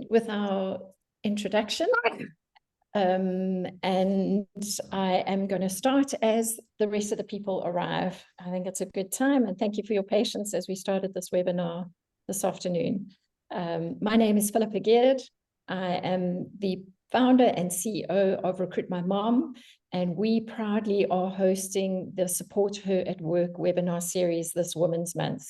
with our introduction. And I am going to start as the rest of the people arrive. I think it's a good time, and thank you for your patience as we started this webinar this afternoon. My name is Philippa Geard. I am the founder and CEO of Recruit My Mom, and we proudly are hosting the Support Her at Work webinar series this Women's Month.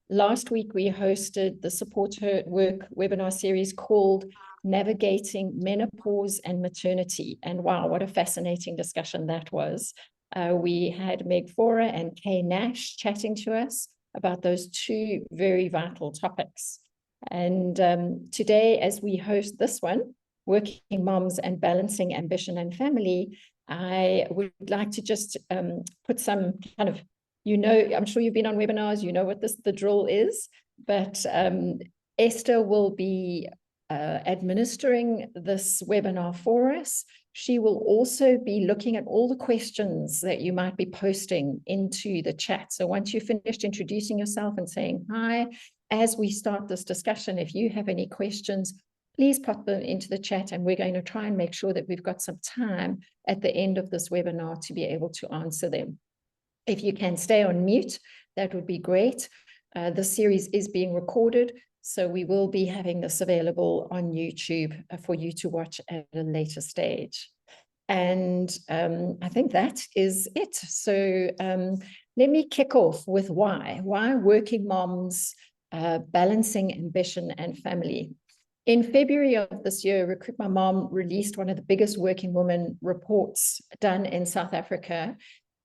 Last week, we hosted the Support Her at Work webinar series called Navigating Menopause and Maternity. And wow, what a fascinating discussion that was. We had Meg Fora and Kay Nash chatting to us about those two very vital topics. And today, as we host this one, Working Moms and Balancing Ambition and Family, I would like to just put some kind of, I'm sure you've been on webinars, you know what the drill is, but Esther will be administering this webinar for us. She will also be looking at all the questions that you might be posting into the chat. So once you've finished introducing yourself and saying hi, as we start this discussion, if you have any questions, please pop them into the chat, and we're going to try and make sure that we've got some time at the end of this webinar to be able to answer them. If you can stay on mute, that would be great. The series is being recorded, so we will be having this available on YouTube for you to watch at a later stage. And I think that is it. So let me kick off with why. Why working moms balancing ambition and family? In February of this year, Recruit My Mom released one of the biggest working women reports done in South Africa.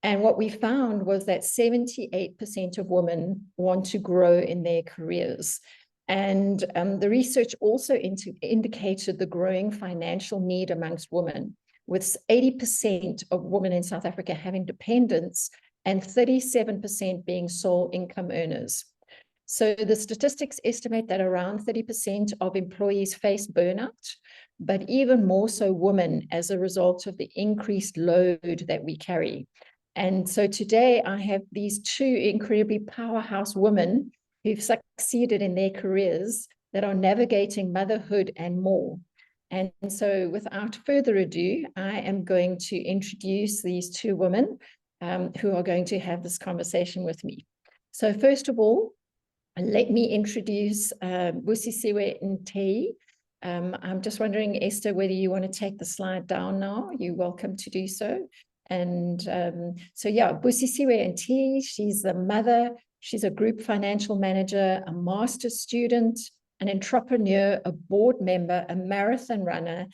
And what we found was that 78% of women want to grow in their careers. And the research also indicated the growing financial need amongst women, with 80% of women in South Africa having dependents and 37% being sole income earners. So the statistics estimate that around 30% of employees face burnout, but even more so women as a result of the increased load that we carry. And so today I have these two incredibly powerhouse women who've succeeded in their careers that are navigating motherhood and more. And so without further ado, I am going to introduce these two women who are going to have this conversation with me. So first of all, let me introduce Busisiwe Ntei. I'm just wondering, Esther, whether you want to take the slide down now. You're welcome to do so. And so, yeah, Busisiwe Ntei, she's the mother, she's a group financial manager, a master's student, an entrepreneur, a board member, a marathon runner,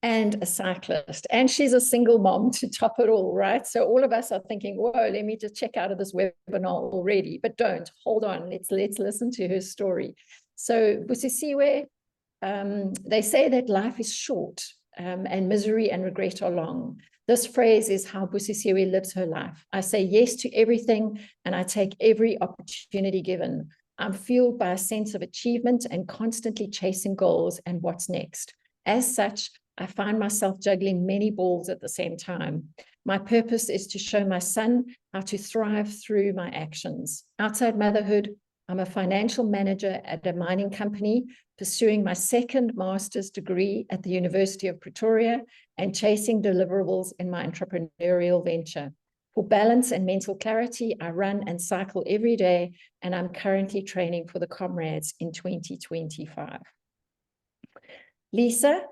and a cyclist. And she's a single mom to top it all, right? So all of us are thinking, whoa, let me just check out of this webinar already. But don't, hold on, let's listen to her story. So Busisiwe, they say that life is short and misery and regret are long. This phrase is how Busisiwe lives her life. I say yes to everything, and I take every opportunity given. I'm fueled by a sense of achievement and constantly chasing goals and what's next. As such, I find myself juggling many balls at the same time. My purpose is to show my son how to thrive through my actions. Outside motherhood, I'm a financial manager at a mining company, pursuing my second master's degree at the University of Pretoria and chasing deliverables in my entrepreneurial venture. For balance and mental clarity, I run and cycle every day, and I'm currently training for the Comrades in 2025. Lisa,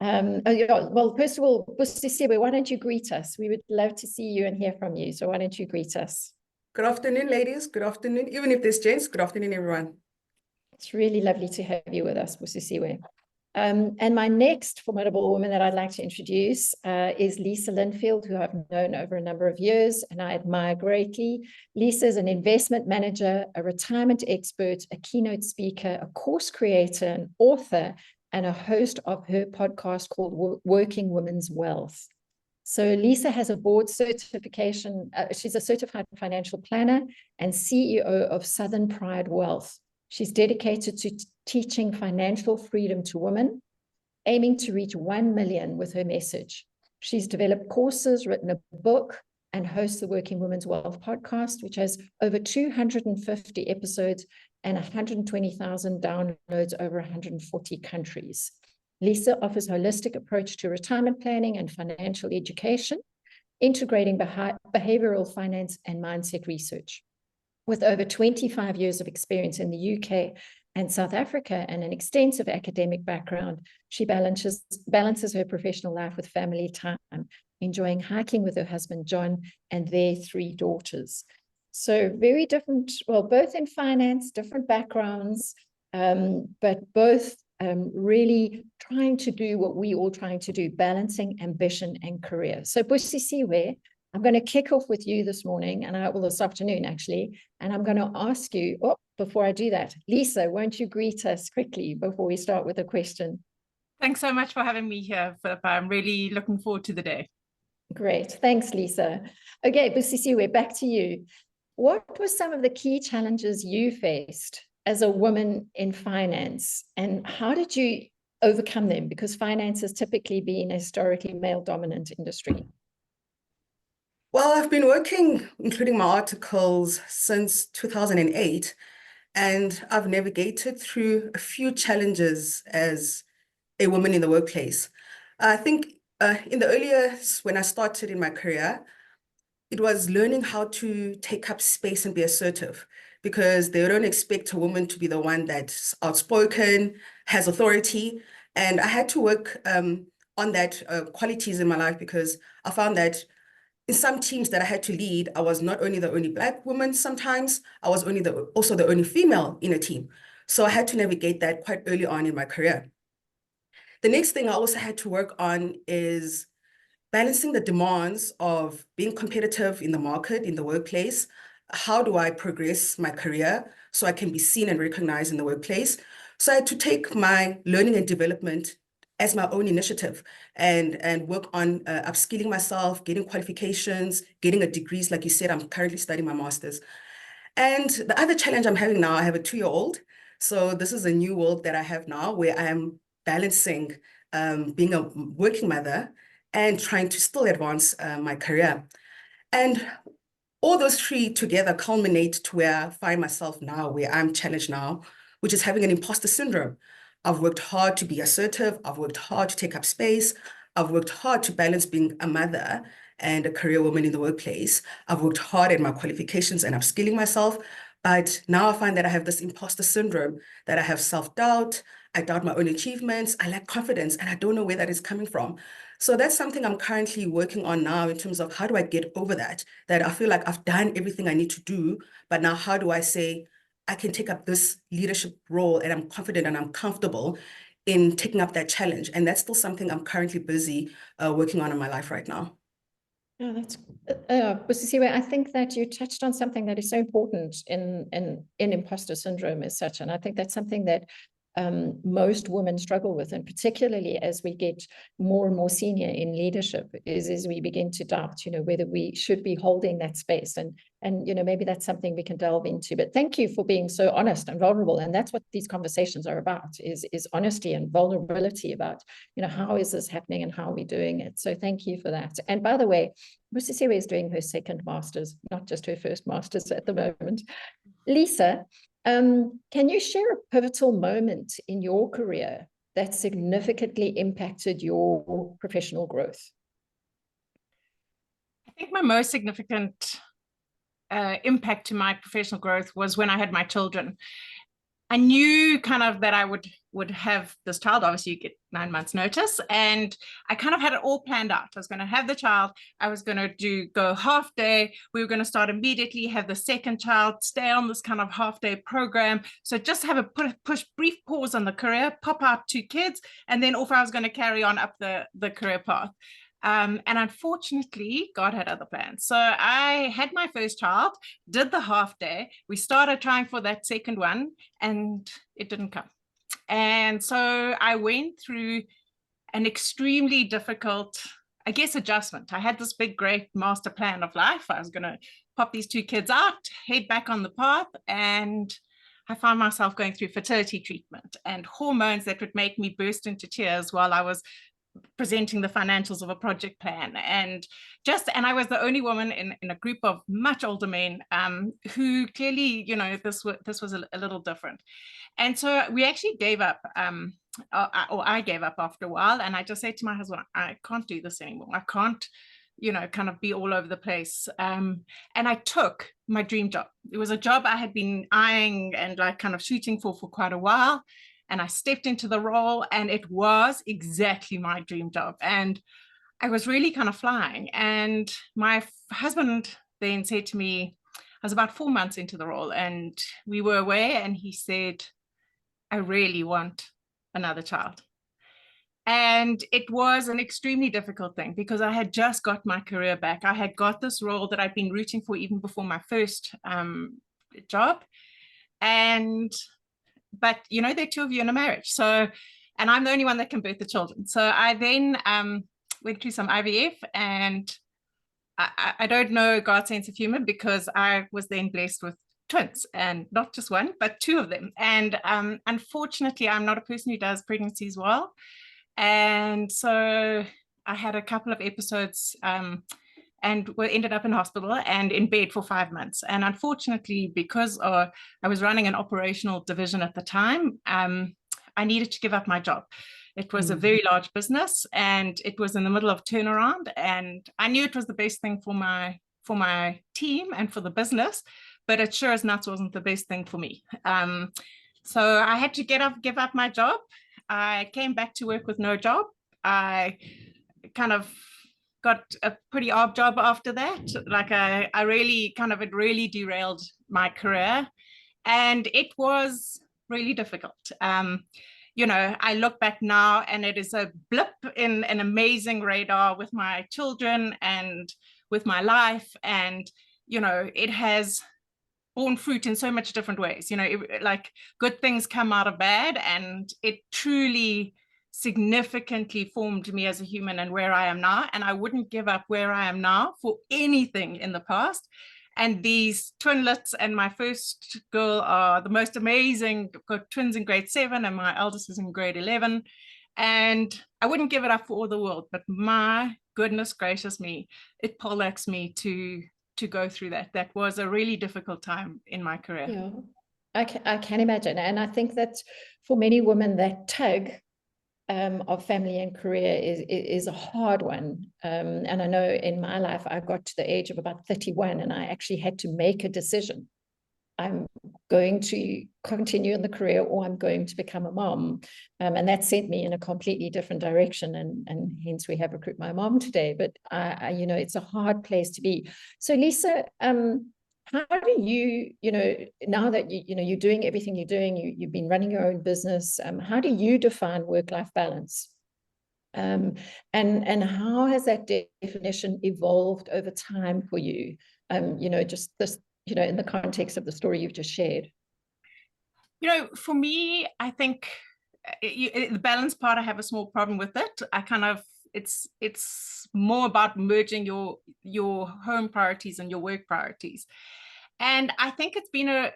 well, first of all, Busisiwe, why don't you greet us? We would love to see you and hear from you. So why don't you greet us? Good afternoon, ladies. Good afternoon. Even if there's gents, good afternoon, everyone. It's really lovely to have you with us, Busisiwe. And my next formidable woman that I'd like to introduce is Lisa Linfield, who I've known over a number of years and I admire greatly. Lisa is an investment manager, a retirement expert, a keynote speaker, a course creator, an author, and a host of her podcast called Working Women's Wealth. So Lisa has a board certification. She's a certified financial planner and CEO of Southern Pride Wealth. She's dedicated to teaching financial freedom to women, aiming to reach 1 million with her message. She's developed courses, written a book, and hosts the Working Women's Wealth podcast, which has over 250 episodes and 120,000 downloads over 140 countries. Lisa offers a holistic approach to retirement planning and financial education, integrating behavioral finance and mindset research. With over 25 years of experience in the UK and South Africa and an extensive academic background, she balances her professional life with family time, enjoying hiking with her husband, John, and their 3 daughters. So very different, well, both in finance, different backgrounds, but both really trying to do what we all trying to do, balancing ambition and career. So Busisiwe, I'm going to kick off with you this morning, this afternoon actually, and I'm going to ask you, before I do that, Lisa, won't you greet us quickly before we start with a question? Thanks so much for having me here, Philippa. I'm really looking forward to the day. Great, thanks, Lisa. Okay, Busisiwe, back to you. What were some of the key challenges you faced as a woman in finance, and how did you overcome them? Because finance has typically been a historically male-dominant industry. Well, I've been working, including my articles, since 2008, and I've navigated through a few challenges as a woman in the workplace. I think in the early years, when I started in my career, it was learning how to take up space and be assertive, because they don't expect a woman to be the one that's outspoken, has authority. And I had to work on that qualities in my life, because I found that in some teams that I had to lead, I was not only the only Black woman sometimes, I was also the only female in a team. So I had to navigate that quite early on in my career. The next thing I also had to work on is balancing the demands of being competitive in the market, in the workplace. How do I progress my career so I can be seen and recognized in the workplace? So I had to take my learning and development as my own initiative and work on upskilling myself, getting qualifications, getting a degrees. Like you said, I'm currently studying my master's. And the other challenge I'm having now, I have a 2-year-old. So this is a new world that I have now, where I am balancing being a working mother and trying to still advance my career. And all those 3 together culminate to where I find myself now, where I'm challenged now, which is having an imposter syndrome. I've worked hard to be assertive. I've worked hard to take up space. I've worked hard to balance being a mother and a career woman in the workplace. I've worked hard at my qualifications and upskilling myself. But now I find that I have this imposter syndrome, that I have self-doubt. I doubt my own achievements. I lack confidence, and I don't know where that is coming from. So that's something I'm currently working on now, in terms of how do I get over that I feel like I've done everything I need to do, but now how do I say, I can take up this leadership role, and I'm confident and I'm comfortable in taking up that challenge. And that's still something I'm currently busy working on in my life right now. Oh, that's Busisiwe, I think that you touched on something that is so important in imposter syndrome as such. And I think that's something that most women struggle with, and particularly as we get more and more senior in leadership, is we begin to doubt, whether we should be holding that space, and maybe that's something we can delve into. But thank you for being so honest and vulnerable, and that's what these conversations are about: is honesty and vulnerability about how is this happening and how are we doing it. So thank you for that. And by the way, Busisiwe is doing her second master's, not just her first master's at the moment. Lisa, can you share a pivotal moment in your career that significantly impacted your professional growth? I think my most significant impact to my professional growth was when I had my children. I knew kind of that I would have this child. Obviously, you get 9 months notice, and I kind of had it all planned out. I was going to have the child. I was going to go half day. We were going to start immediately, have the second child, stay on this kind of half day program. So just have a brief pause on the career, pop out 2 kids, and then off I was going to carry on up the career path. And unfortunately, God had other plans. So I had my first child, did the half day. We started trying for that second one, and it didn't come. And so I went through an extremely difficult, I guess, adjustment. I had this big, great master plan of life. I was going to pop these 2 kids out, head back on the path, and I found myself going through fertility treatment and hormones that would make me burst into tears while I was presenting the financials of a project plan, and I was the only woman in a group of much older men who clearly, this was a little different. And so we actually gave up, or I gave up after a while, and I just said to my husband, I can't do this anymore. I can't, kind of be all over the place. And I took my dream job. It was a job I had been eyeing and like kind of shooting for quite a while. And I stepped into the role, and it was exactly my dream job. And I was really kind of flying. And my husband then said to me, I was about 4 months into the role, and we were away, and he said, I really want another child. And it was an extremely difficult thing because I had just got my career back. I had got this role that I'd been rooting for even before my first job. But there are two of you in a marriage. So, and I'm the only one that can birth the children. So I then went through some IVF, and I don't know God's sense of humor, because I was then blessed with twins, and not just one, but two of them. And unfortunately, I'm not a person who does pregnancies well. And so I had a couple of episodes and ended up in hospital and in bed for 5 months. And unfortunately, because I was running an operational division at the time, I needed to give up my job. It was a very large business, and it was in the middle of turnaround. And I knew it was the best thing for my team and for the business, but it sure as nuts wasn't the best thing for me. So I had to give up my job. I came back to work with no job. I kind of got a pretty odd job after that. Like it really derailed my career, and it was really difficult. I look back now, and it is a blip in an amazing radar with my children and with my life. And, it has borne fruit in so much different ways. Like good things come out of bad, and it truly significantly formed me as a human and where I am now. And I wouldn't give up where I am now for anything in the past. And these twinlets and my first girl are the most amazing. I've got twins in grade 7, and my eldest is in grade 11. And I wouldn't give it up for all the world, but my goodness gracious me, it poleaxed me to go through that. That was a really difficult time in my career. Yeah, I can imagine. And I think that for many women, that tug of family and career is a hard one. And I know in my life, I got to the age of about 31, and I actually had to make a decision. I'm going to continue in the career, or I'm going to become a mom. And that sent me in a completely different direction. And hence we have Recruit My Mom today. But it's a hard place to be. So Lisa, how do you, now that you're doing everything you're doing, you've been running your own business, how do you define work-life balance? And how has that definition evolved over time for you? Just this, in the context of the story you've just shared. For me, I think the balance part, I have a small problem with it. It's more about merging your home priorities and your work priorities. And I think it's been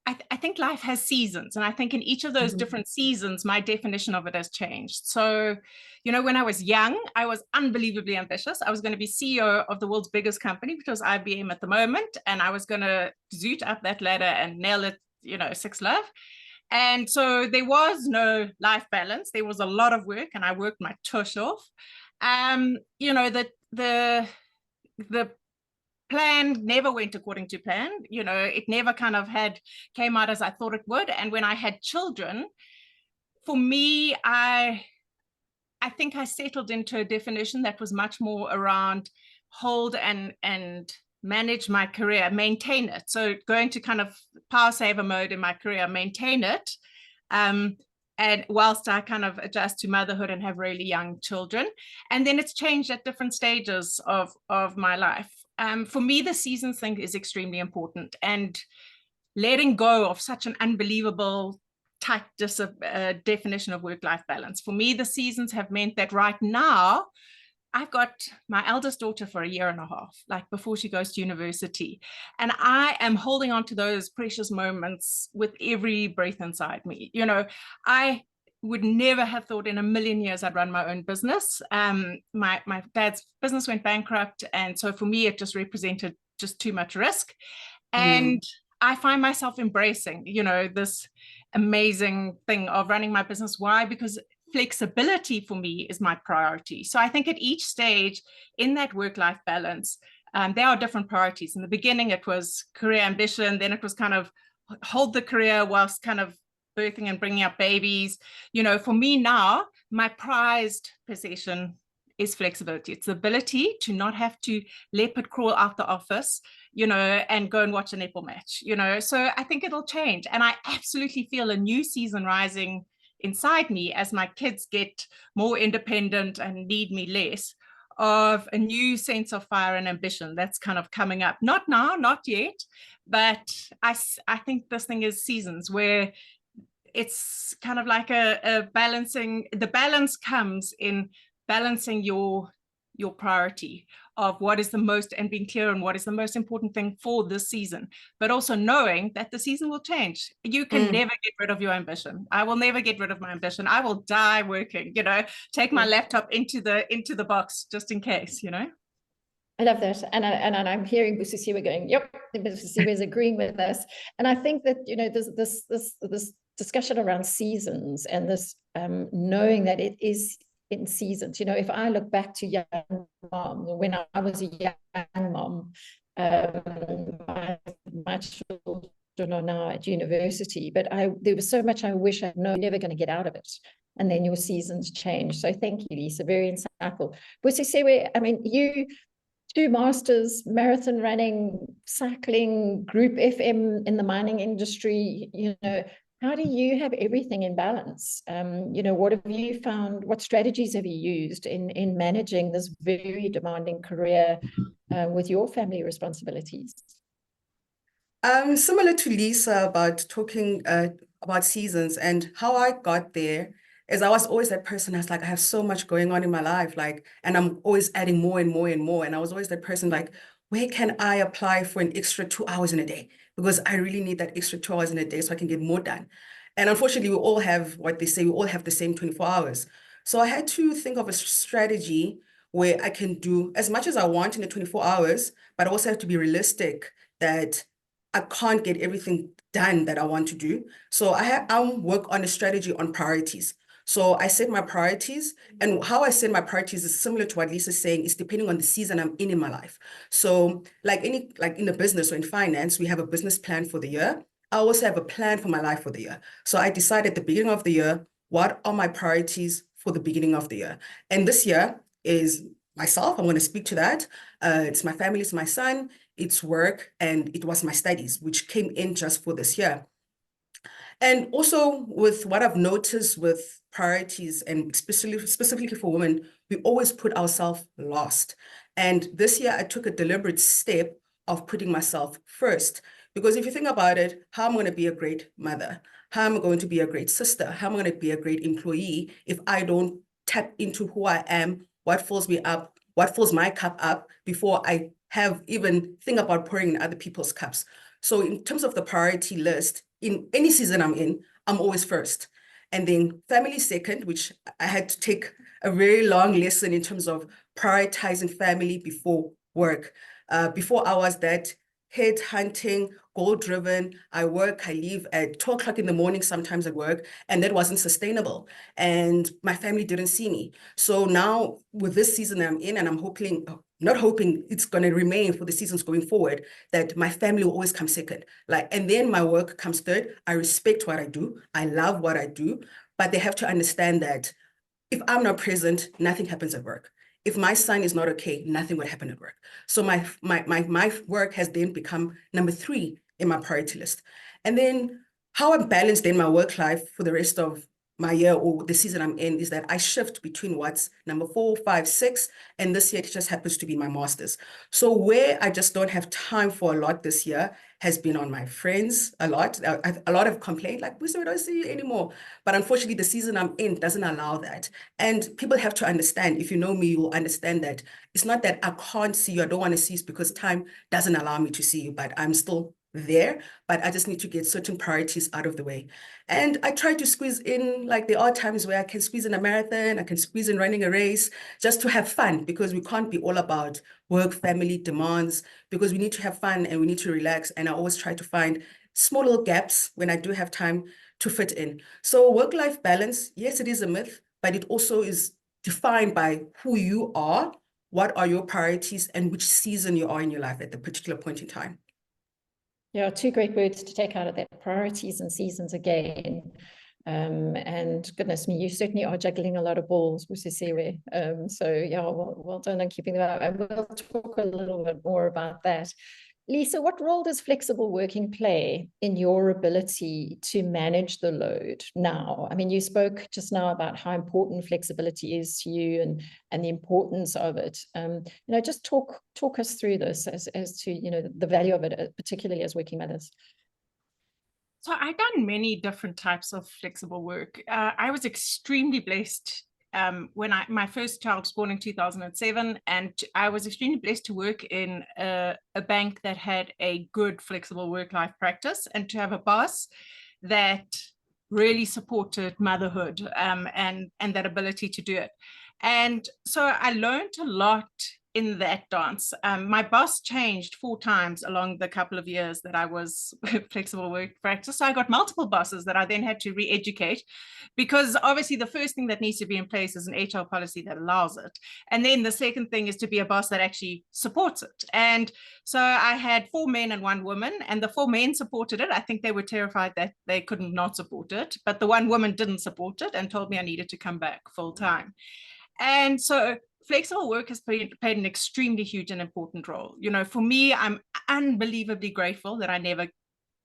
I think life has seasons, and I think in each of those different seasons, my definition of it has changed. So, when I was young, I was unbelievably ambitious. I was going to be CEO of the world's biggest company, which was IBM at the moment, and I was going to zoot up that ladder and nail it, 6 love. And so there was no life balance. There was a lot of work, and I worked my tush off. The plan never went according to plan. It never kind of came out as I thought it would. And when I had children, for me, I think I settled into a definition that was much more around hold and manage my career, maintain it. So going to kind of power saver mode in my career, maintain it. And whilst I kind of adjust to motherhood and have really young children. And then it's changed at different stages of my life. For me, the seasons thing is extremely important, and letting go of such an unbelievable tight definition of work-life balance. For me, the seasons have meant that right now, I've got my eldest daughter for 1.5 years, like before she goes to university. And I am holding on to those precious moments with every breath inside me. would never have thought in a million years I'd run my own business. My dad's business went bankrupt, and so for me it just represented just too much risk. And I find myself embracing, this amazing thing of running my business. Why? Because flexibility for me is my priority. So I think at each stage in that work-life balance, there are different priorities. In the beginning, it was career ambition. Then it was kind of hold the career whilst kind of birthing and bringing up babies. For me now, my prized possession is flexibility. It's the ability to not have to leopard crawl out the office, and go and watch a netball match, So I think it'll change. And I absolutely feel a new season rising inside me as my kids get more independent and need me less, of a new sense of fire and ambition that's kind of coming up. Not now, not yet, but I think this thing is seasons where it's kind of like a balancing. The balance comes in balancing your priority of what is the most, and being clear on what is the most important thing for this season, but also knowing that the season will change. You can never get rid of your ambition. I will never get rid of my ambition. I will die working, take my laptop into the box just in case, I love that. And I'm hearing Busisiwe going, yep, Busisiwe is agreeing with us. And I think that, there's this discussion around seasons, and this knowing that it is in seasons. If I look back to young mom, when I was a young mom, my children are now at university, but there was so much I wish I know, never going to get out of it. And then your seasons change. So thank you, Lisa, very insightful. Busisiwe, you 2 masters, marathon running, cycling, group FM in the mining industry, how do you have everything in balance? What have you found? What strategies have you used in managing this very demanding career with your family responsibilities? Similar to Lisa about talking about seasons, and how I got there is I was always that person. I was like, I have so much going on in my life, and I'm always adding more and more and more. And I was always that person like, where can I apply for an extra 2 hours in a day? Because I really need that extra 2 hours in a day so I can get more done. And unfortunately, we all have what they say, we all have the same 24 hours. So I had to think of a strategy where I can do as much as I want in the 24 hours, but I also have to be realistic that I can't get everything done that I want to do. So I'll work on a strategy on priorities. So I set my priorities, and how I set my priorities is similar to what Lisa's saying. Is depending on the season I'm in my life. So like in a business or in finance, we have a business plan for the year. I also have a plan for my life for the year. So I decide at the beginning of the year, what are my priorities for the beginning of the year? And this year is myself. I'm going to speak to that. It's my family, it's my son, it's work, and it was my studies, which came in just for this year. And also with what I've noticed with priorities, and specifically for women, we always put ourselves last. And this year I took a deliberate step of putting myself first. Because if you think about it, how am I going to be a great mother? How am I going to be a great sister? How am I going to be a great employee if I don't tap into who I am, what fills me up, what fills my cup up before I have even think about pouring in other people's cups? So in terms of the priority list, in any season I'm in, I'm always first. And then family second, which I had to take a very long lesson in terms of prioritizing family before work. Before I was that head hunting, goal driven. I work, I leave at 12 o'clock in the morning, sometimes at work, and that wasn't sustainable. And my family didn't see me. So now with this season I'm in, and I'm hoping, not hoping, it's going to remain for the seasons going forward, that my family will always come second. And then my work comes third. I respect what I do. I love what I do, but they have to understand that if I'm not present, nothing happens at work. If my son is not okay, nothing will happen at work. So my work has then become number 3 in my priority list. And then how I balance then my work life for the rest of my year or the season I'm in is that I shift between what's number 4, 5, 6, and this year it just happens to be my master's. So where I just don't have time for a lot this year has been on my friends a lot. A lot have complained like, we don't see you anymore. But unfortunately, the season I'm in doesn't allow that. And people have to understand, if you know me, you will understand that it's not that I can't see you, I don't want to see you, because time doesn't allow me to see you, but I'm still there, but I just need to get certain priorities out of the way. And I try to squeeze in, like there are times where I can squeeze in a marathon, I can squeeze in running a race just to have fun, because we can't be all about work, family demands, because we need to have fun and we need to relax. And I always try to find small little gaps when I do have time to fit in. So work-life balance, yes, it is a myth, but it also is defined by who you are, what are your priorities, and which season you are in your life at the particular point in time. Yeah, two great words to take out of that: priorities and seasons again. And goodness me, you certainly are juggling a lot of balls, Busisiwe. So yeah, well done on keeping them up. And we'll talk a little bit more about that. Lisa, what role does flexible working play in your ability to manage the load now? I mean, you spoke just now about how important flexibility is to you and the importance of it. Just talk us through this as to, the value of it, particularly as working mothers. So I've done many different types of flexible work. I was extremely blessed when my first child was born in 2007, and I was extremely blessed to work in a bank that had a good flexible work-life practice, and to have a boss that really supported motherhood and that ability to do it. And so I learned a lot in that dance. My boss changed 4 times along the couple of years that I was flexible work practice. So I got multiple bosses that I then had to re-educate, because obviously the first thing that needs to be in place is an HR policy that allows it. And then the second thing is to be a boss that actually supports it. And so I had 4 men and 1 woman, and the 4 men supported it. I think they were terrified that they couldn't not support it, but the 1 woman didn't support it and told me I needed to come back full time. And so flexible work has played an extremely huge and important role. For me, I'm unbelievably grateful that I never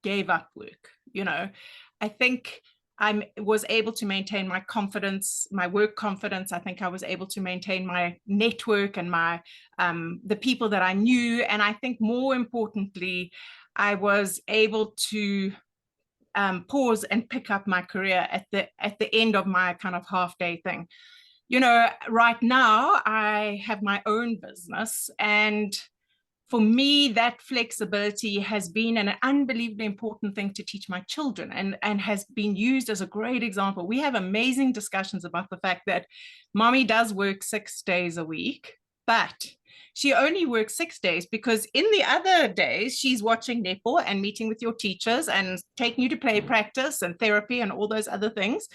gave up work. I think I was able to maintain my confidence, my work confidence. I think I was able to maintain my network and my the people that I knew. And I think more importantly, I was able to pause and pick up my career at the end of my kind of half-day thing. Right now I have my own business, and for me, that flexibility has been an unbelievably important thing to teach my children, and has been used as a great example. We have amazing discussions about the fact that mommy does work 6 days a week, but she only works 6 days because in the other days she's watching netball and meeting with your teachers and taking you to play practice and therapy and all those other things.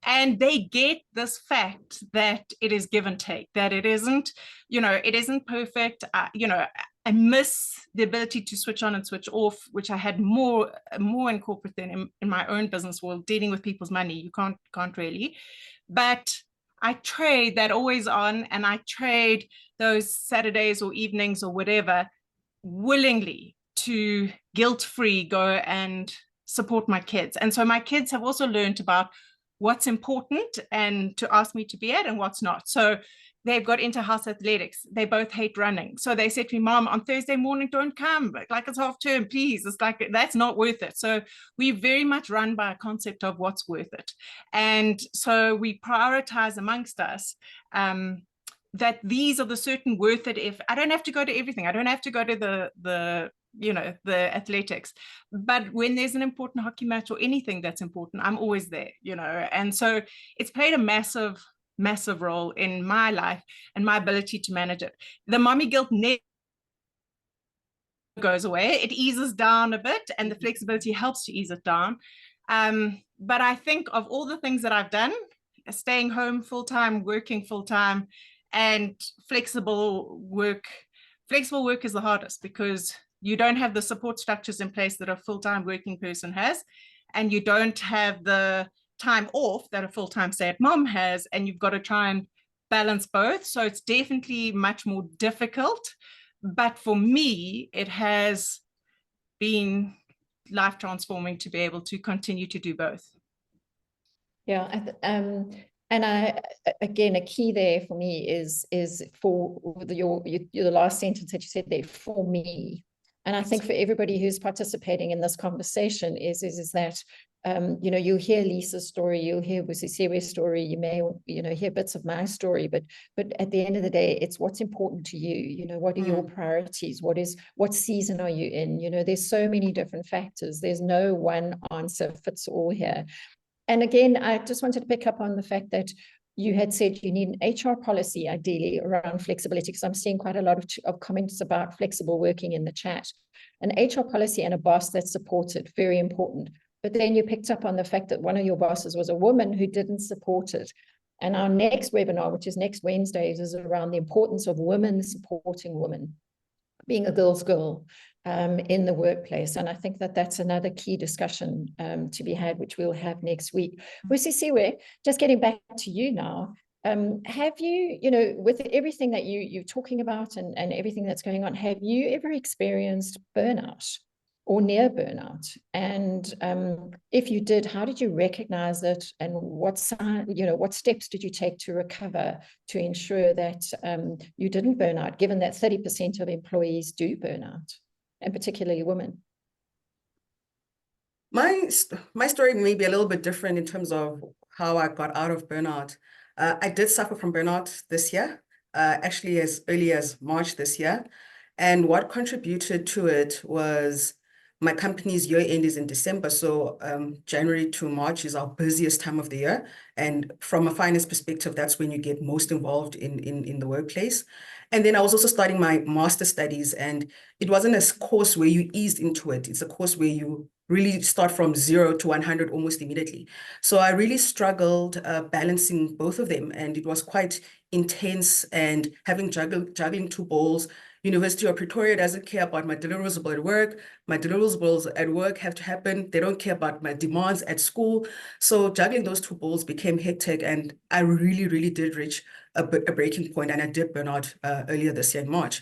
And they get this fact that it is give and take, that it isn't, it isn't perfect. I miss the ability to switch on and switch off, which I had more in corporate than in my own business world, dealing with people's money. You can't really. But I trade that always on, and I trade those Saturdays or evenings or whatever willingly to guilt-free go and support my kids. And so my kids have also learned about what's important and to ask me to be at and what's not. So they've got into house athletics. They both hate running. So they said to me, Mom, on Thursday morning, don't come. Like it's half term, please. It's like, that's not worth it. So we very much run by a concept of what's worth it. And so we prioritize amongst us that these are the certain worth it. If I don't have to go to everything, I don't have to go to the athletics, but when there's an important hockey match or anything that's important, I'm always there, and so it's played a massive role in my life and my ability to manage it. The mommy guilt never goes away. It eases down a bit, and the flexibility helps to ease it down. But I think of all the things that I've done, staying home full-time, working full-time, and flexible work is the hardest, because you don't have the support structures in place that a full-time working person has, and you don't have the time off that a full-time stay-at-mom has, and you've got to try and balance both. So it's definitely much more difficult, but for me it has been life transforming to be able to continue to do both. Yeah, and again, a key there for me is for the last sentence that you said there, for me. And I think for everybody who's participating in this conversation is that You know, you'll hear Lisa's story, you'll hear Busisiwe's story, you may, you know, hear bits of my story, but at the end of the day, it's what's important to you. You know, what are your priorities? What season are you in? You know, there's so many different factors. There's no one answer fits all here. And again, I just wanted to pick up on the fact that you had said you need an HR policy, ideally, around flexibility, because I'm seeing quite a lot of comments about flexible working in the chat. An HR policy and a boss that supports it, very important. But then you picked up on the fact that one of your bosses was a woman who didn't support it. And our next webinar, which is next Wednesday, is around the importance of women supporting women, being a girl's girl in the workplace. And I think that that's another key discussion to be had, which we'll have next week. Busisiwe, just getting back to you now, have you, you know, with everything that you're talking about and everything that's going on, have you ever experienced burnout or near burnout? And if you did, how did you recognize it? And what steps did you take to recover to ensure that you didn't burn out, given that 30% of employees do burn out, and particularly women? My story may be a little bit different in terms of how I got out of burnout. I did suffer from burnout this year, actually as early as March this year. And what contributed to it was my company's year end is in December. So January to March is our busiest time of the year. And from a finance perspective, that's when you get most involved in the workplace. And then I was also starting my master's studies, and it wasn't a course where you eased into it. It's a course where you really start from 0 to 100 almost immediately. So I really struggled balancing both of them, and it was quite intense, and having juggling two balls. University of Pretoria doesn't care about my deliverables at work. My deliverables at work have to happen. They don't care about my demands at school. So juggling those two balls became hectic, and I really, really did reach a breaking point, and I did burn out earlier this year in March.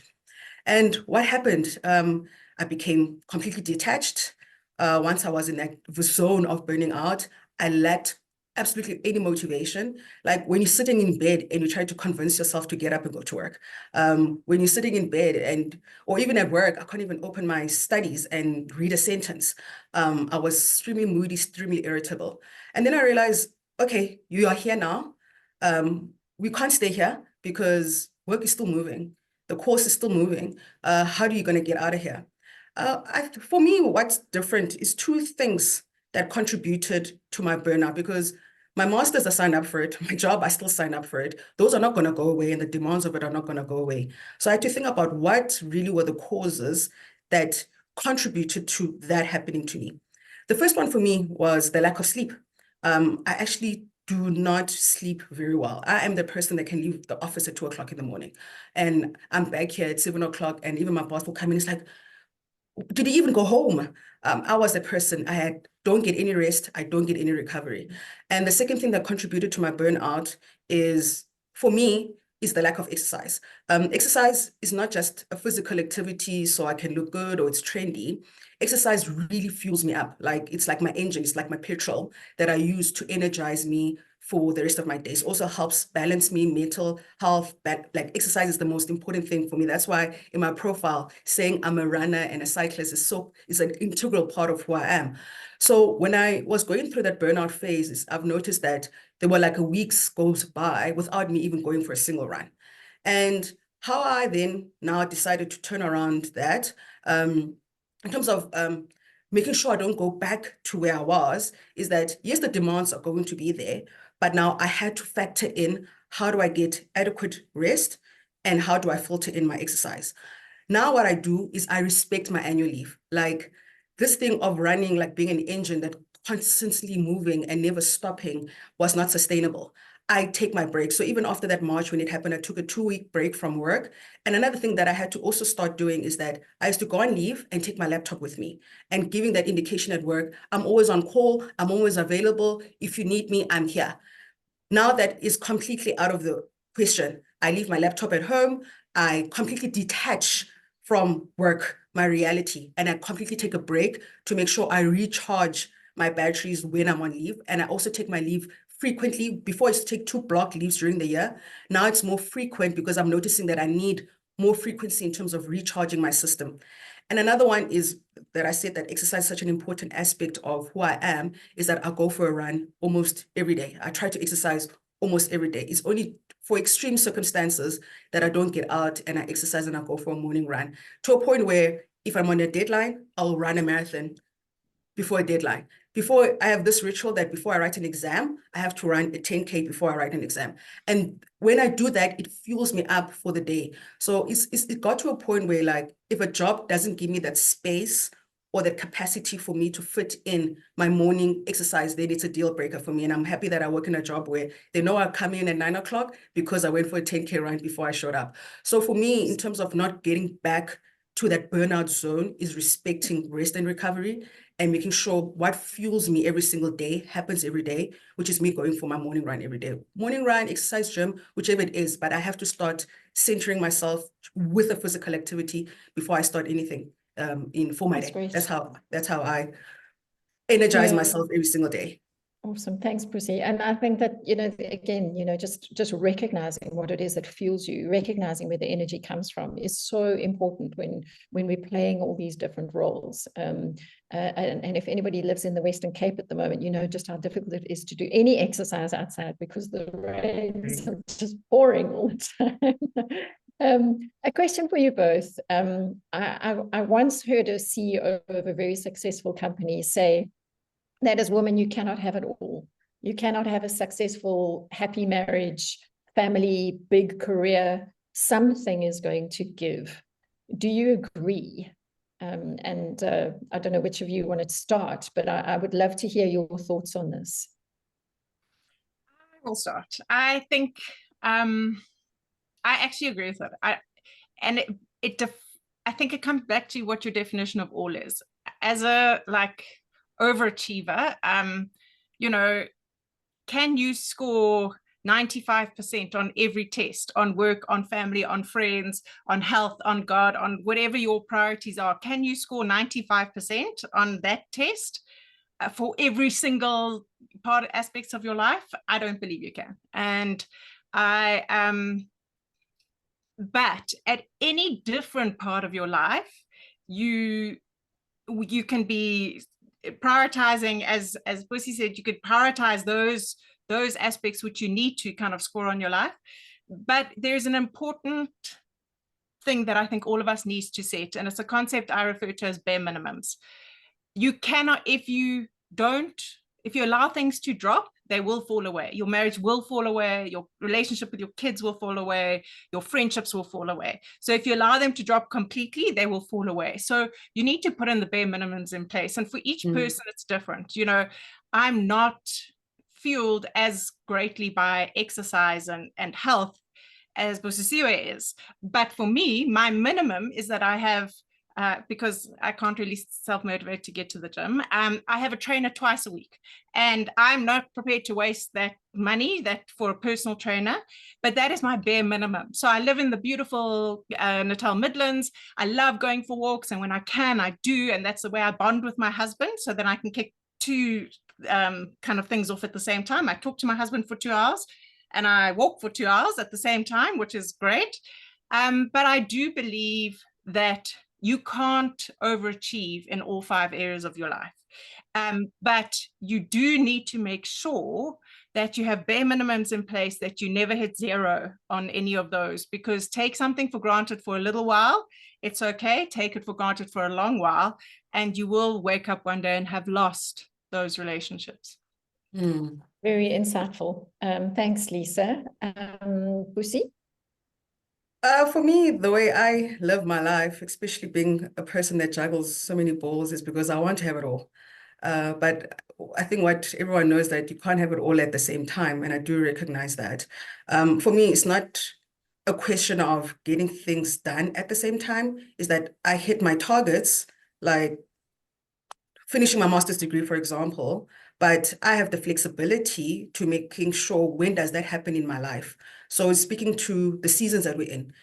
And what happened? I became completely detached. Once I was in that zone of burning out, I lacked absolutely any motivation. Like when you're sitting in bed and you try to convince yourself to get up and go to work. When you're sitting in bed or even at work, I can't even open my studies and read a sentence. I was extremely moody, extremely irritable. And then I realized, okay, you are here now. We can't stay here because work is still moving. The course is still moving. How are you going to get out of here? For me, what's different is two things that contributed to my burnout, because my masters, I signed up for it. My job, I still sign up for it. Those are not going to go away, and the demands of it are not going to go away. So I had to think about what really were the causes that contributed to that happening to me. The first one for me was the lack of sleep. I actually do not sleep very well. I am the person that can leave the office at 2 o'clock in the morning, and I'm back here at 7 o'clock, and even my boss will come in. It's like, did he even go home? I was a person, don't get any rest, I don't get any recovery. And the second thing that contributed to my burnout is, for me, is the lack of exercise. Exercise is not just a physical activity so I can look good or it's trendy. Exercise really fuels me up. Like, it's like my engine, it's like my petrol that I use to energize me for the rest of my days. Also helps balance me, mental health. Like, exercise is the most important thing for me. That's why in my profile, saying I'm a runner and a cyclist is an integral part of who I am. So when I was going through that burnout phase, I've noticed that there were like a week goes by without me even going for a single run. And how I then now decided to turn around that, in terms of making sure I don't go back to where I was, is that yes, the demands are going to be there, but now I had to factor in, how do I get adequate rest and how do I filter in my exercise? Now what I do is I respect my annual leave. Like, this thing of running, like being an engine that constantly moving and never stopping, was not sustainable. I take my break. So even after that March, when it happened, I took a 2-week break from work. And another thing that I had to also start doing is that I used to go on leave and take my laptop with me, and giving that indication at work, I'm always on call, I'm always available. If you need me, I'm here. Now that is completely out of the question. I leave my laptop at home. I completely detach from work, my reality, and I completely take a break to make sure I recharge my batteries when I'm on leave. And I also take my leave frequently. Before, I used to take 2 block leaves during the year. Now it's more frequent because I'm noticing that I need more frequency in terms of recharging my system. And another one is that I said that exercise is such an important aspect of who I am, is that I go for a run almost every day. I try to exercise almost every day. It's only for extreme circumstances that I don't get out and I exercise and I go for a morning run, to a point where if I'm on a deadline, I'll run a marathon before a deadline. Before, I have this ritual that before I write an exam, I have to run a 10K before I write an exam. And when I do that, it fuels me up for the day. So it got to a point where, like, if a job doesn't give me that space or the capacity for me to fit in my morning exercise, then it's a deal breaker for me. And I'm happy that I work in a job where they know I'll come in at 9 o'clock because I went for a 10K run before I showed up. So for me, in terms of not getting back to that burnout zone, is respecting rest and recovery and making sure what fuels me every single day happens every day, which is me going for my morning run every day. Morning run, exercise, gym, whichever it is, but I have to start centering myself with a physical activity before I start anything for my That's day. great. That's how I energize Yeah. myself every single day. Awesome. Thanks, Busi. And I think that, again, just recognizing what it is that fuels you, recognizing where the energy comes from is so important when we're playing all these different roles. And if anybody lives in the Western Cape at the moment, just how difficult it is to do any exercise outside because the rains are just pouring all the time. A question for you both. I once heard a CEO of a very successful company say that as women, you cannot have it all. You cannot have a successful, happy marriage, family, big career. Something is going to give. Do you agree? I don't know which of you want to start, but I would love to hear your thoughts on this. I will start. I think I actually agree with it. I think it comes back to what your definition of all is. As a overachiever, can you score 95% on every test, on work, on family, on friends, on health, on God, on whatever your priorities are? Can you score 95% on that test for every single aspects of your life? I don't believe you can. And but at any different part of your life, you can be prioritizing, as Busi said, you could prioritize those aspects which you need to kind of score on your life. But there's an important thing that I think all of us needs to set, and it's a concept I refer to as bare minimums. You cannot, if you allow things to drop, they will fall away. Your marriage will fall away. Your relationship with your kids will fall away. Your friendships will fall away. So if you allow them to drop completely, they will fall away. So you need to put in the bare minimums in place. And for each person, it's different. I'm not fueled as greatly by exercise and health as Busisiwe is. But for me, my minimum is that I have, because I can't really self-motivate to get to the gym, I have a trainer twice a week, and I'm not prepared to waste that money for a personal trainer, but that is my bare minimum. So I live in the beautiful Natal Midlands. I love going for walks, and when I can, I do, and that's the way I bond with my husband, so that I can kick two kind of things off at the same time. I talk to my husband for 2 hours, and I walk for 2 hours at the same time, which is great. But I do believe that you can't overachieve in all 5 areas of your life. But you do need to make sure that you have bare minimums in place, that you never hit zero on any of those, because take something for granted for a little while, it's okay. Take it for granted for a long while, and you will wake up one day and have lost those relationships. Very insightful. Thanks, Lisa. Busi? For me, the way I live my life, especially being a person that juggles so many balls, is because I want to have it all. But I think what everyone knows, that you can't have it all at the same time, and I do recognize that. For me, it's not a question of getting things done at the same time, is that I hit my targets, like finishing my master's degree, for example, but I have the flexibility to making sure when does that happen in my life. So speaking to the seasons that we're in,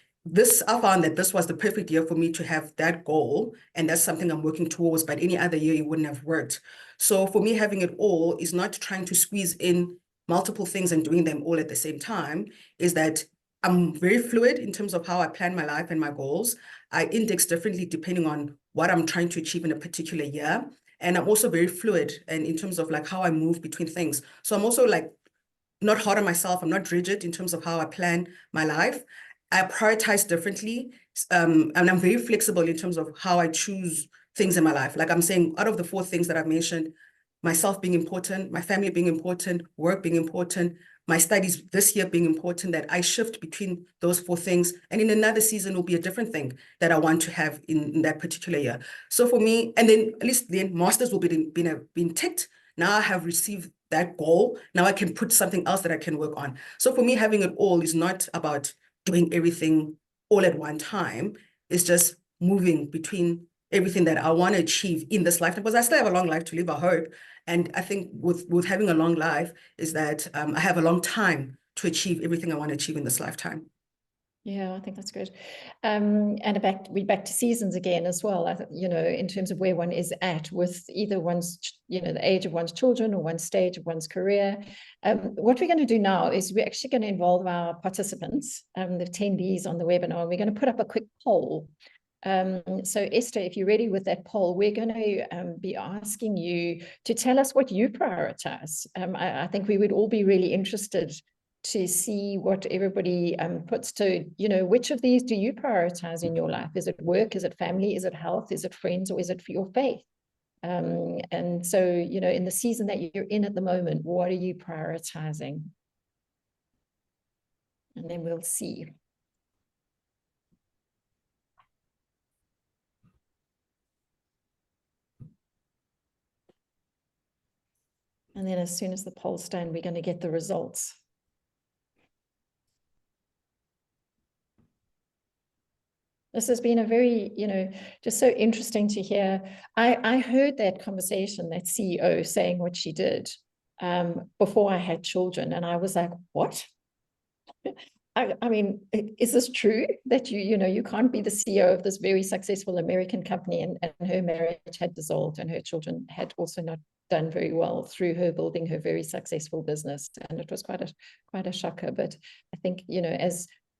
I found that this was the perfect year for me to have that goal, and that's something I'm working towards, but any other year it wouldn't have worked. So for me, having it all is not trying to squeeze in multiple things and doing them all at the same time, is that I'm very fluid in terms of how I plan my life and my goals. I index differently depending on what I'm trying to achieve in a particular year. And I'm also very fluid and in terms of like how I move between things. So I'm also like not hard on myself. I'm not rigid in terms of how I plan my life. I prioritize differently. And I'm very flexible in terms of how I choose things in my life. Like I'm saying, out of the 4 things that I've mentioned, myself being important, my family being important, work being important, my studies this year being important, that I shift between those 4 things. And in another season will be a different thing that I want to have in that particular year. So for me, and then at least then masters will be been ticked. Now I have received that goal. Now I can put something else that I can work on. So for me, having it all is not about doing everything all at one time. It's just moving between everything that I want to achieve in this lifetime, because I still have a long life to live, I hope. And I think with having a long life is that I have a long time to achieve everything I want to achieve in this lifetime. Yeah, I think that's good. And we're back to seasons again as well. I think, in terms of where one is at with either one's, the age of one's children or one stage of one's career. What we're going to do now is we're actually going to involve our participants, the attendees on the webinar. We're going to put up a quick poll. So Esther, if you're ready with that poll, we're going to be asking you to tell us what you prioritize. I think we would all be really interested to see what everybody puts to, which of these do you prioritize in your life? Is it work? Is it family? Is it health? Is it friends? Or is it for your faith? And so, in the season that you're in at the moment, what are you prioritizing? And then we'll see. And then as soon as the poll's done, we're going to get the results. This has been a very, just so interesting to hear. I heard that conversation, that CEO saying what she did before I had children. And I was like, what? I mean, is this true that you can't be the CEO of this very successful American company, and her marriage had dissolved and her children had also not done very well through her building her very successful business. And it was quite a shocker. But I think,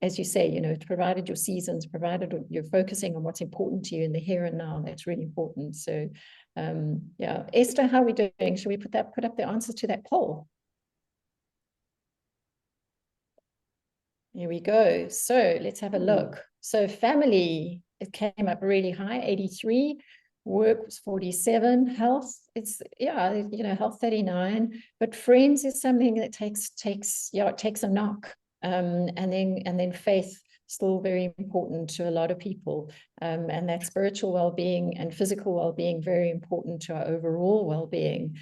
as you say, provided your seasons, provided you're focusing on what's important to you in the here and now, that's really important. So yeah, Esther, how are we doing? Should we put up the answers to that poll? Here we go. So let's have a look. So family, it came up really high, 83. Work was 47. Health, health 39. But friends is something that takes a knock. And then faith, still very important to a lot of people. And that spiritual well-being and physical well-being, very important to our overall well-being.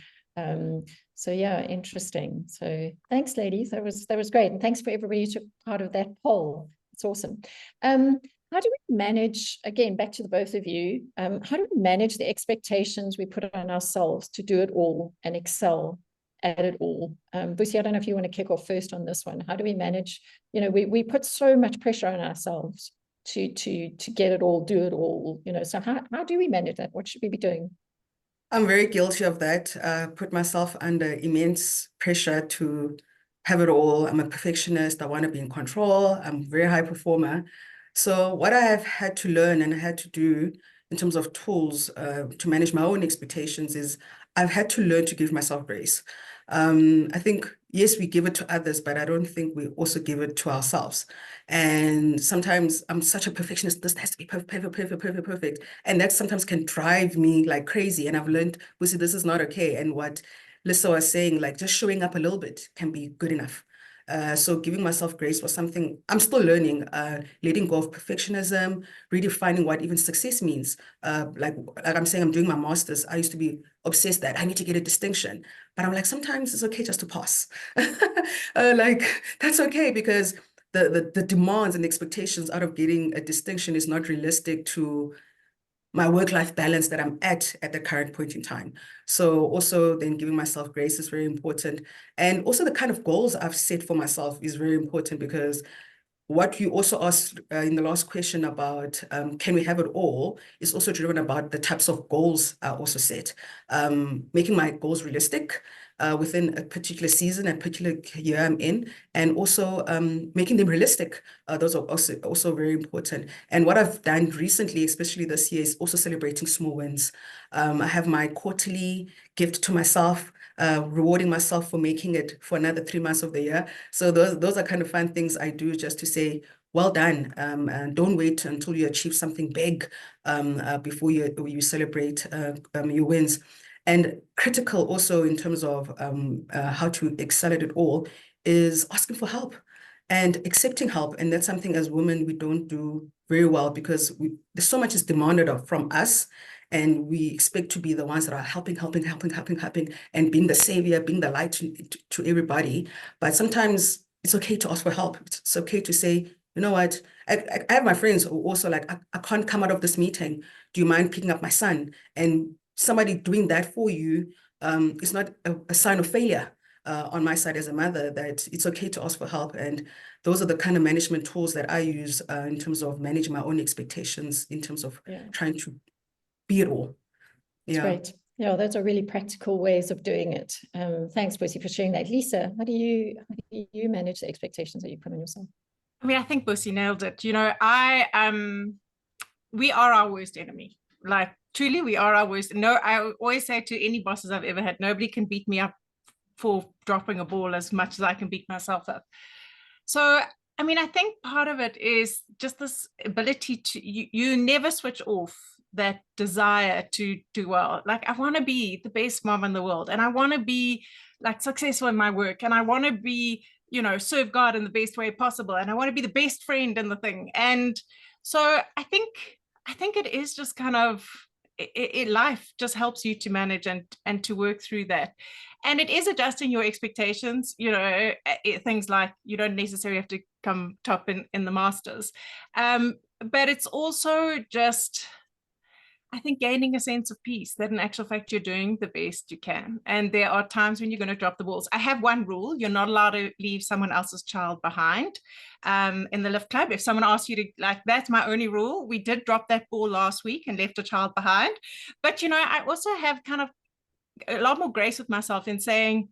So yeah, interesting. So thanks, ladies. That was great. And thanks for everybody who took part of that poll. It's awesome. How do we manage, again, back to the both of you, how do we manage the expectations we put on ourselves to do it all and excel at it all? Busi, I don't know if you want to kick off first on this one. How do we manage, we put so much pressure on ourselves to get it all, do it all, so how do we manage that? What should we be doing? I'm very guilty of that. Put myself under immense pressure to have it all. I'm a perfectionist. I want to be in control. I'm a very high performer. So what I have had to learn and I had to do in terms of tools to manage my own expectations is I've had to learn to give myself grace. I think, yes, we give it to others, but I don't think we also give it to ourselves. And sometimes I'm such a perfectionist. This has to be perfect. And that sometimes can drive me like crazy. And I've learned, Busi, this is not okay. And what Lissa was saying, like just showing up a little bit can be good enough. So giving myself grace was something I'm still learning, letting go of perfectionism, redefining what even success means. Like I'm saying, I'm doing my master's. I used to be obsessed that I need to get a distinction, but I'm like, sometimes it's okay just to pass. Like that's okay, because the demands and expectations out of getting a distinction is not realistic to my work-life balance that I'm at the current point in time. So also then giving myself grace is very important. And also the kind of goals I've set for myself is very important, because what you also asked in the last question about can we have it all is also driven about the types of goals I also set. Making my goals realistic, within a particular season, a particular year I'm in, and also making them realistic. Those are also very important. And what I've done recently, especially this year, is also celebrating small wins. I have my quarterly gift to myself, rewarding myself for making it for another 3 months of the year. So those are kind of fun things I do just to say, well done, and don't wait until you achieve something big before you celebrate your wins. And critical also in terms of how to excel at it all is asking for help and accepting help. And that's something as women we don't do very well, because there's so much is demanded from us, and we expect to be the ones that are helping, and being the savior, being the light to everybody. But sometimes it's okay to ask for help. It's okay to say, you know what, I have my friends who also like, I can't come out of this meeting. Do you mind picking up my son? And somebody doing that for you is not a sign of failure on my side as a mother, that it's okay to ask for help. And those are the kind of management tools that I use in terms of managing my own expectations, in terms of trying to be it all. That's great. Yeah, those are really practical ways of doing it. Thanks, Busi, for sharing that. Lisa, how do you manage the expectations that you put on yourself? I mean, I think Busi nailed it. You know, we are our worst enemy. Like, truly, we are our worst. No, I always say to any bosses I've ever had, nobody can beat me up for dropping a ball as much as I can beat myself up. So, I mean, I think part of it is just this ability to, you never switch off that desire to do well. Like, I want to be the best mom in the world, and I want to be like successful in my work, and I want to be, you know, serve God in the best way possible, and I want to be the best friend in the thing. And so I think it is just kind of life just helps you to manage and to work through that. And it is adjusting your expectations, you know, things like you don't necessarily have to come top in the masters, but it's also just, I think, gaining a sense of peace that in actual fact you're doing the best you can. And there are times when you're going to drop the balls. I have one rule: you're not allowed to leave someone else's child behind in the lift club. If someone asks you to, like, that's my only rule. We did drop that ball last week and left a child behind. But, you know, I also have kind of a lot more grace with myself in saying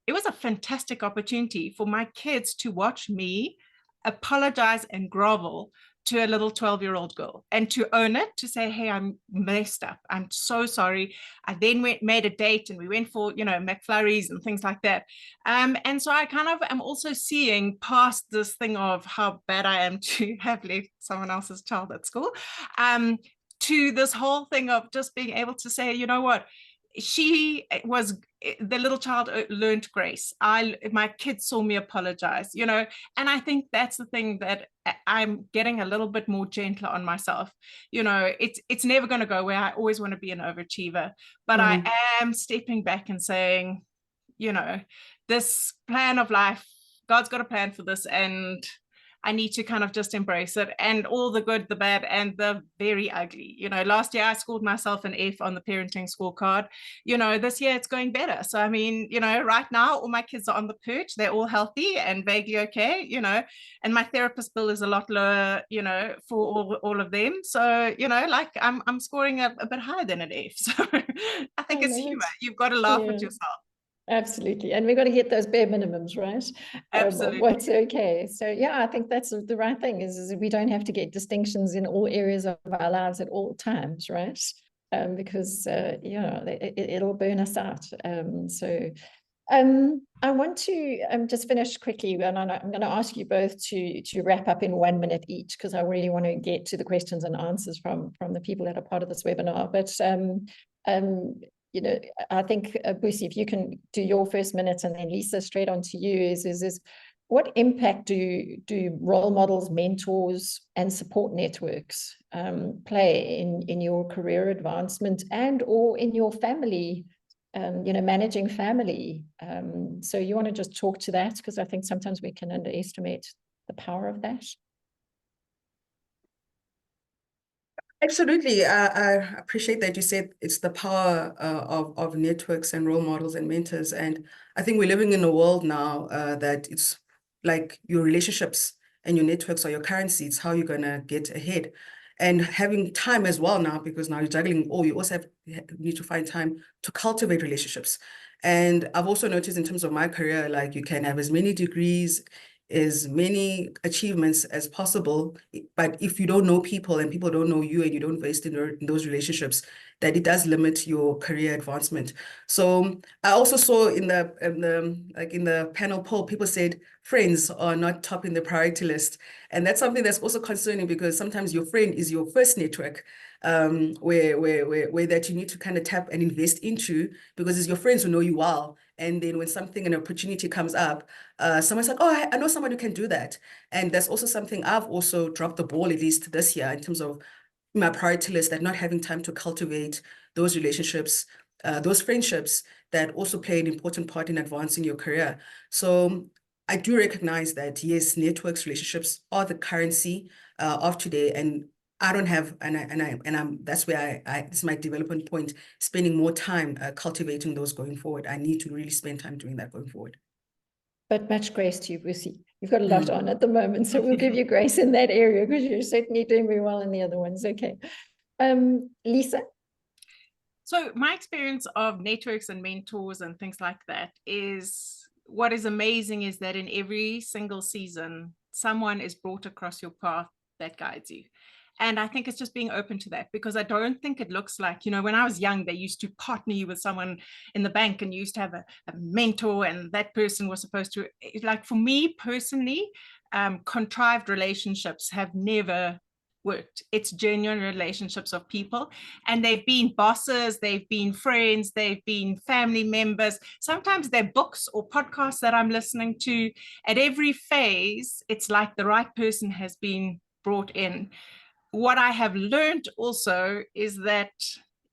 it was a fantastic opportunity for my kids to watch me apologize and grovel to a little 12-year-old girl, and to own it, to say, hey, I'm messed up, I'm so sorry. I then made a date, and we went for, you know, McFlurries and things like that. And so I kind of am also seeing past this thing of how bad I am to have left someone else's child at school, to this whole thing of just being able to say, you know what, the little child learned grace. My kids saw me apologize, you know, and I think that's the thing that I'm getting a little bit more gentler on myself. You know, it's never going to go away. I always want to be an overachiever, but I am stepping back and saying, you know, this plan of life, God's got a plan for this, and I need to kind of just embrace it, and all the good, the bad, and the very ugly. You know, last year I scored myself an F on the parenting scorecard. You know, this year it's going better. So, I mean, you know, right now all my kids are on the perch. They're all healthy and vaguely okay, you know, and my therapist bill is a lot lower, you know, for all of them. So, you know, like I'm scoring a bit higher than an F. So I think it's humor. You've got to laugh at yourself. Absolutely. And we've got to get those bare minimums, right? Absolutely. What's okay. So yeah, I think that's the right thing is we don't have to get distinctions in all areas of our lives at all times, right? Because, you know, it'll burn us out. I want to just finish quickly, and I'm going to ask you both to wrap up in 1 minute each, because I really want to get to the questions and answers from the people that are part of this webinar. But you know, I think, Busi, if you can do your first minute, and then Lisa, straight on to you, is what impact do role models, mentors, and support networks play in your career advancement and or in your family, you know, managing family? So you want to just talk to that, because I think sometimes we can underestimate the power of that. Absolutely. I appreciate that you said it's the power of networks and role models and mentors. And I think we're living in a world now that it's like your relationships and your networks are your currency. It's how you're going to get ahead. And having time as well now, because now you're juggling, you also need to find time to cultivate relationships. And I've also noticed in terms of my career, like you can have as many degrees, as many achievements as possible, but if you don't know people and people don't know you and you don't invest in those relationships, that it does limit your career advancement. So I also saw in the panel poll, people said friends are not top in the priority list. And that's something that's also concerning, because sometimes your friend is your first network, where that you need to kind of tap and invest into, because it's your friends who know you well. And then when an opportunity comes up, someone's like, oh, I know someone who can do that. And that's also something I've also dropped the ball, at least this year, in terms of my priority list, that not having time to cultivate those relationships, those friendships that also play an important part in advancing your career. So I do recognize that, yes, networks, relationships are the currency of today. And I don't have, that's where this is my development point, spending more time cultivating those going forward. I need to really spend time doing that going forward. But much grace to you, Busi. You've got a lot on at the moment, so we'll give you grace in that area, because you're certainly doing very well in the other ones. Okay. Lisa? So my experience of networks and mentors and things like that is, what is amazing is that in every single season, someone is brought across your path that guides you. And I think it's just being open to that, because I don't think it looks like, when I was young, they used to partner you with someone in the bank and you used to have a mentor, and that person was supposed to, like, for me personally, contrived relationships have never worked. It's genuine relationships of people, and they've been bosses, they've been friends, they've been family members. Sometimes they're books or podcasts that I'm listening to. At every phase, it's like the right person has been brought in. What I have learned also is that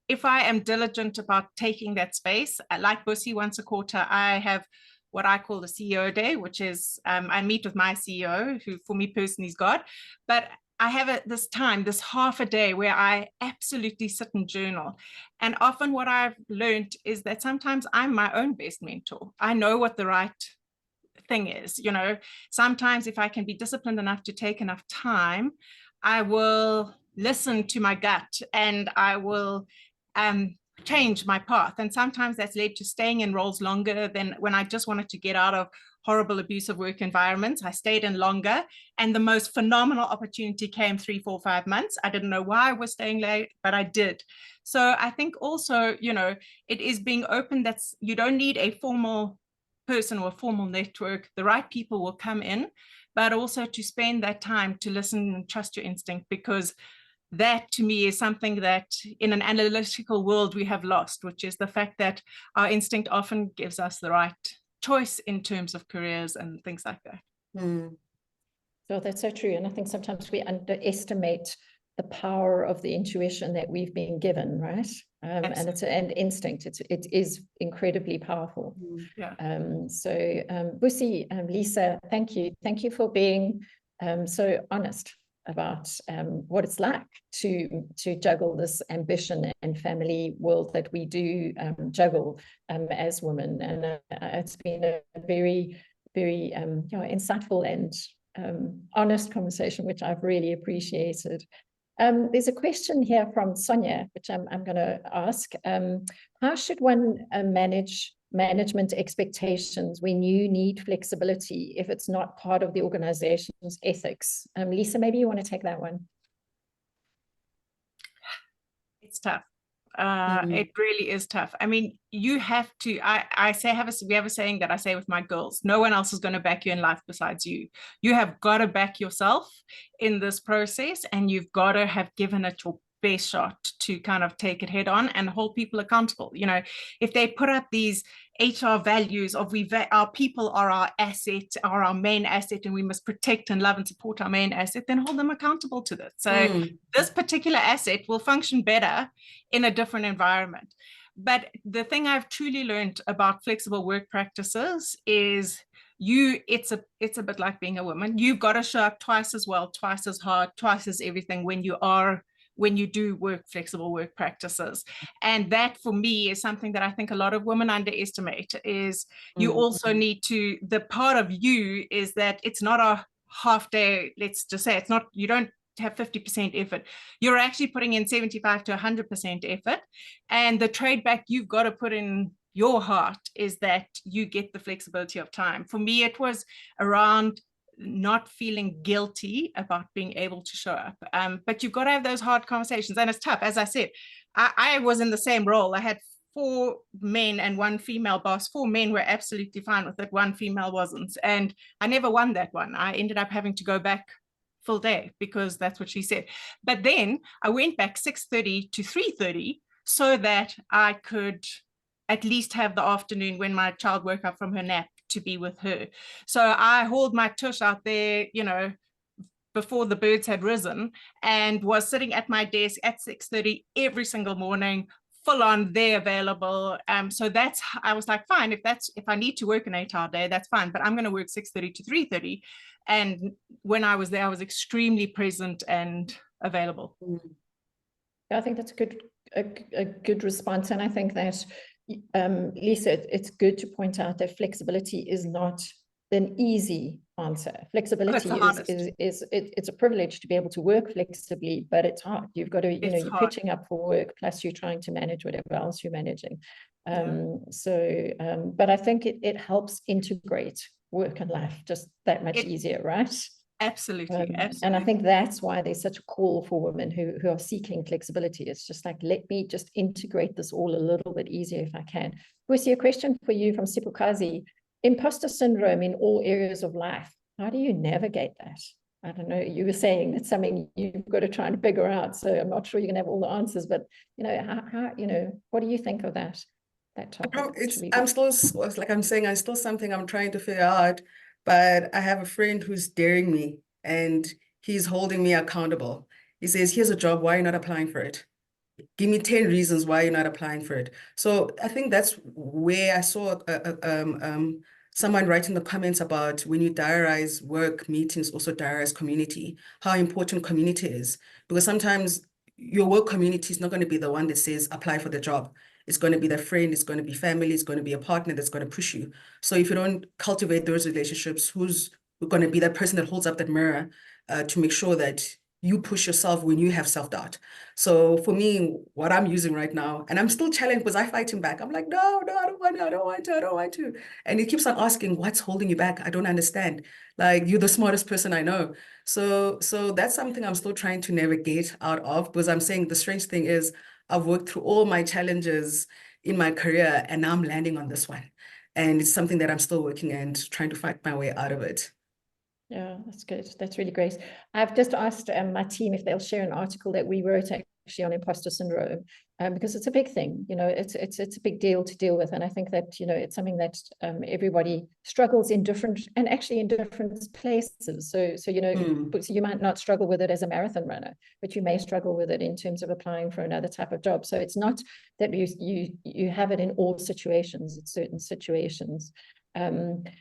if I am diligent about taking that space, like Busi, once a quarter, I have what I call the CEO day, which is I meet with my CEO, who for me personally is God, but I have this time, this half a day where I absolutely sit and journal. And often what I've learned is that sometimes I'm my own best mentor. I know what the right thing is. Sometimes if I can be disciplined enough to take enough time, I will listen to my gut and I will change my path. And sometimes that's led to staying in roles longer than when I just wanted to get out of horrible, abusive work environments. I stayed in longer, and the most phenomenal opportunity came 3, 4, 5 months. I didn't know why I was staying late, but I did. So I think also, it is being open. That's, you don't need a formal person or a formal network. The right people will come in, but also to spend that time to listen and trust your instinct, because that to me is something that in an analytical world we have lost, which is the fact that our instinct often gives us the right choice in terms of careers and things like that. So that's so true. And I think sometimes we underestimate the power of the intuition that we've been given, right? And it's an instinct. It is incredibly powerful. Yeah. Busi, Lisa, thank you. Thank you for being so honest about what it's like to juggle this ambition and family world that we do juggle as women. And it's been a very, very insightful and honest conversation, which I've really appreciated. There's a question here from Sonia, which I'm going to ask. How should one manage management expectations when you need flexibility if it's not part of the organization's ethics? Lisa, maybe you want to take that one. It's tough. It really is tough. I mean, you have to, we have a saying that I say with my girls: no one else is going to back you in life besides you. You have got to back yourself in this process, and you've got to have given it your best shot to kind of take it head on and hold people accountable. If they put up these HR values of our people are our asset, are our main asset, and we must protect and love and support our main asset, then hold them accountable to this. So this particular asset will function better in a different environment. But the thing I've truly learned about flexible work practices is it's a bit like being a woman. You've got to show up twice as well, twice as hard, twice as everything when you do flexible work practices. And that for me is something that I think a lot of women underestimate, is you also need to, the part of you is that it's not a half day, let's just say, it's not, you don't have 50% effort. You're actually putting in 75 to 100% effort. And the trade back, you've got to put in your heart is that you get the flexibility of time. For me, it was around not feeling guilty about being able to show up. But you've got to have those hard conversations, and it's tough. As I said, I was in the same role. I had 4 men and 1 female boss. 4 men were absolutely fine with it. 1 female wasn't. And I never won that one. I ended up having to go back full day because that's what she said. But then I went back 6:30 to 3:30 so that I could at least have the afternoon when my child woke up from her nap to be with her. So I hauled my tush out there, you know, before the birds had risen, and was sitting at my desk at 6:30 every single morning, full on there available. So that's, I was like, fine, if I need to work an 8-hour day, that's fine, but I'm going to work 6:30 to 3:30. And when I was there, I was extremely present and available. I think that's a good response. And I think that, Lisa, it's good to point out that flexibility is not an easy answer. Flexibility it's a privilege to be able to work flexibly, but it's hard. You've got to, you're pitching up for work, plus you're trying to manage whatever else you're managing. But I think it helps integrate work and life just that much easier, right? Absolutely, absolutely. And I think that's why there's such a call for women who are seeking flexibility. It's just like, let me just integrate this all a little bit easier if I can. Busi, a question for you from Sipukazi. Imposter syndrome in all areas of life. How do you navigate that? I don't know. You were saying that's something you've got to try and figure out. So I'm not sure you're gonna have all the answers, but how what do you think of that topic? I'm still, like I'm saying, it's still something I'm trying to figure out. But I have a friend who's daring me, and he's holding me accountable. He says, here's a job, why are you not applying for it? Give me 10 reasons why you're not applying for it. So I think that's where I saw someone writing the comments about when you diarize work meetings, also diarize community, how important community is. Because sometimes your work community is not going to be the one that says apply for the job. It's going to be the friend, it's going to be family, it's going to be a partner that's going to push you. So if you don't cultivate those relationships, who's going to be that person that holds up that mirror to make sure that you push yourself when you have self-doubt? So for me, what I'm using right now, and I'm still challenged because I fight him back. I'm like, no, I don't want to. And he keeps on asking, what's holding you back? I don't understand. Like, you're the smartest person I know. So that's something I'm still trying to navigate out of, because I'm saying the strange thing is I've worked through all my challenges in my career, and now I'm landing on this one. And it's something that I'm still working and trying to fight my way out of it. Yeah, that's good. That's really great. I've just asked my team if they'll share an article that we wrote actually on imposter syndrome, because it's a big thing. It's a big deal to deal with, and I think that it's something that everybody struggles in different places. So you might not struggle with it as a marathon runner, but you may struggle with it in terms of applying for another type of job. So it's not that you have it in all situations. It's certain situations.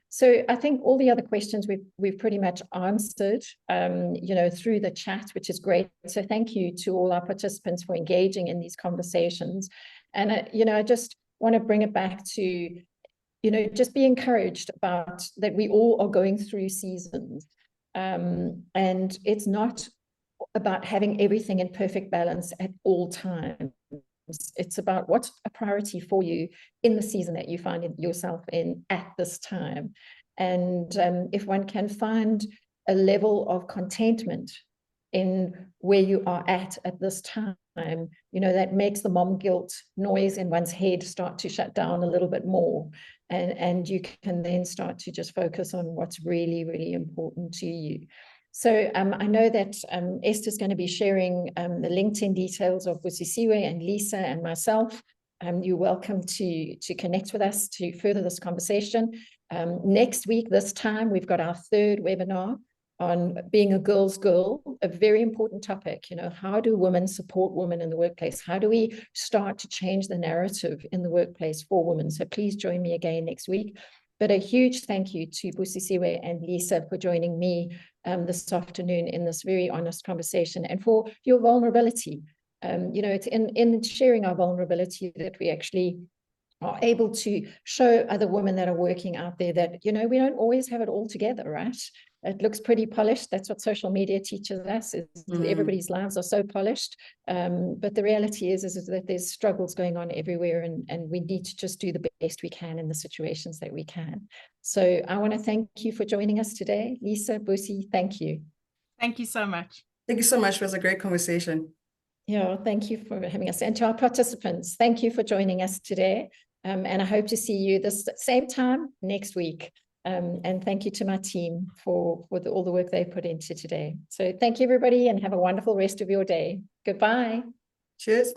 So I think all the other questions we've pretty much answered, through the chat, which is great. So thank you to all our participants for engaging in these conversations. And, I just want to bring it back to, just be encouraged about that we all are going through seasons. And it's not about having everything in perfect balance at all times. It's about what's a priority for you in the season that you find yourself in at this time. And if one can find a level of contentment in where you are at this time, that makes the mom guilt noise in one's head start to shut down a little bit more. And you can then start to just focus on what's really, really important to you. So I know that Esther's going to be sharing the LinkedIn details of Busisiwe and Lisa and myself. You're welcome to connect with us to further this conversation. Next week, this time, we've got our 3rd webinar on being a girl's girl, a very important topic. How do women support women in the workplace? How do we start to change the narrative in the workplace for women? So please join me again next week. But a huge thank you to Busisiwe and Lisa for joining me this afternoon in this very honest conversation, and for your vulnerability. It's in sharing our vulnerability that we actually are able to show other women that are working out there that, we don't always have it all together, right? It looks pretty polished. That's what social media teaches us, is that everybody's lives are so polished. But the reality is that there's struggles going on everywhere, and we need to just do the best we can in the situations that we can. So I want to thank you for joining us today. Lisa, Busi, thank you. Thank you so much. Thank you so much. It was a great conversation. Yeah, thank you for having us. And to our participants, thank you for joining us today. And I hope to see you this same time next week. And thank you to my team for all the work they put into today. So thank you, everybody, and have a wonderful rest of your day. Goodbye. Cheers.